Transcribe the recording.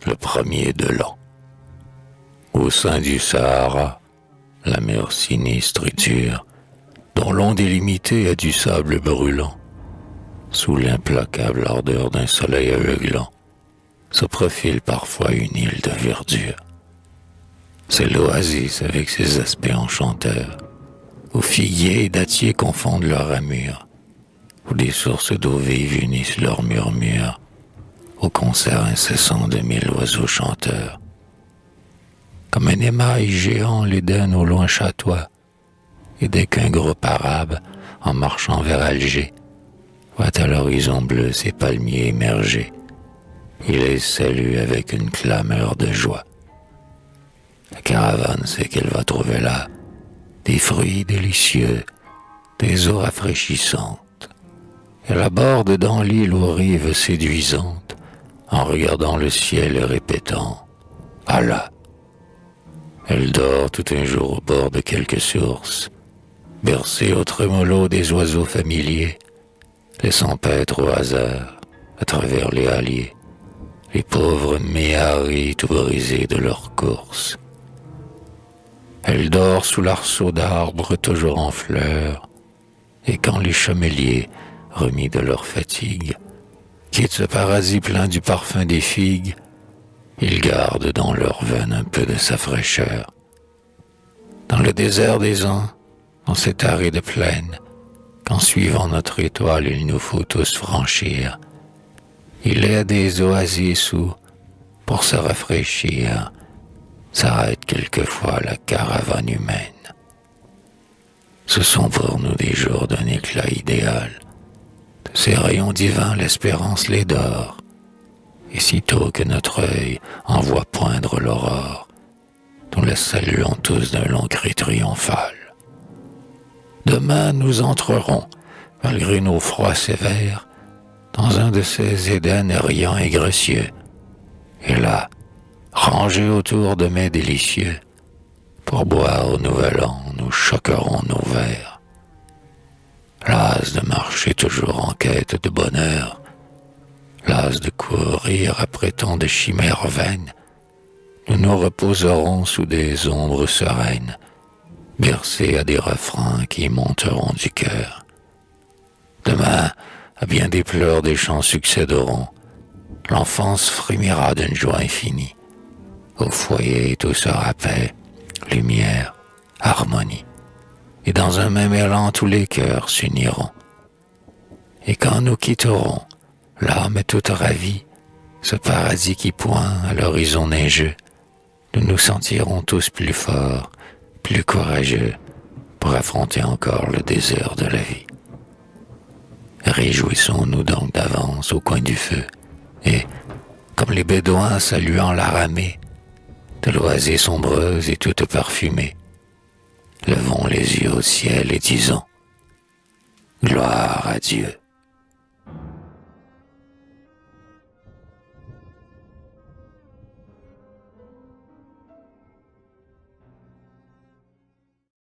le premier de l'an. Au sein du Sahara, la mer sinistre et dure, dont l'onde illimitée a du sable brûlant, sous l'implacable ardeur d'un soleil aveuglant, se profile parfois une île de verdure. C'est l'oasis avec ses aspects enchanteurs, où figuiers et dattiers confondent leurs ramures, où des sources d'eau vive unissent leurs murmures, au concert incessant de mille oiseaux chanteurs. Comme un émail géant, l'Éden au loin chatoie, et dès qu'un groupe arabe, en marchant vers Alger, voit à l'horizon bleu ses palmiers émerger, il les salue avec une clameur de joie. La caravane sait qu'elle va trouver là des fruits délicieux, des eaux rafraîchissantes. Elle aborde dans l'île aux rives séduisantes, en regardant le ciel et répétant « Allah ». Elle dort tout un jour au bord de quelque source, bercée au trémolo des oiseaux familiers, laissant paître au hasard, à travers les halliers, les pauvres méharis tout brisés de leur course. Elle dort sous l'arceau d'arbres toujours en fleurs, et quand les chameliers, remis de leur fatigue, quittent ce paradis plein du parfum des figues, ils gardent dans leurs veines un peu de sa fraîcheur. Dans le désert des ans, dans cet aride plaine, qu'en suivant notre étoile il nous faut tous franchir, il y a des oasis où, pour se rafraîchir, s'arrête quelquefois la caravane humaine. Ce sont pour nous des jours d'un éclat idéal. De ces rayons divins l'espérance les dore, et sitôt que notre œil en voit poindre l'aurore, nous la saluons tous d'un long cri triomphal. Demain nous entrerons, malgré nos froids sévères, dans un de ces Édens riants et gracieux, et là, rangés autour de mets délicieux, pour boire au nouvel an, nous choquerons nos verres. Las de marcher toujours en quête de bonheur, las de courir après tant de chimères vaines, nous nous reposerons sous des ombres sereines, bercés à des refrains qui monteront du cœur. Demain, à bien des pleurs des chants succéderont, l'enfance frémira d'une joie infinie. Au foyer tout sera paix, lumière, harmonie, et dans un même élan tous les cœurs s'uniront. Et quand nous quitterons, l'âme toute ravie, ce paradis qui pointe à l'horizon neigeux, nous nous sentirons tous plus forts, plus courageux, pour affronter encore le désert de la vie. Réjouissons-nous donc d'avance au coin du feu, et, comme les bédouins saluant la ramée, de l'oasis sombreuse et toute parfumée, levons les yeux au ciel et disons « Gloire à Dieu ».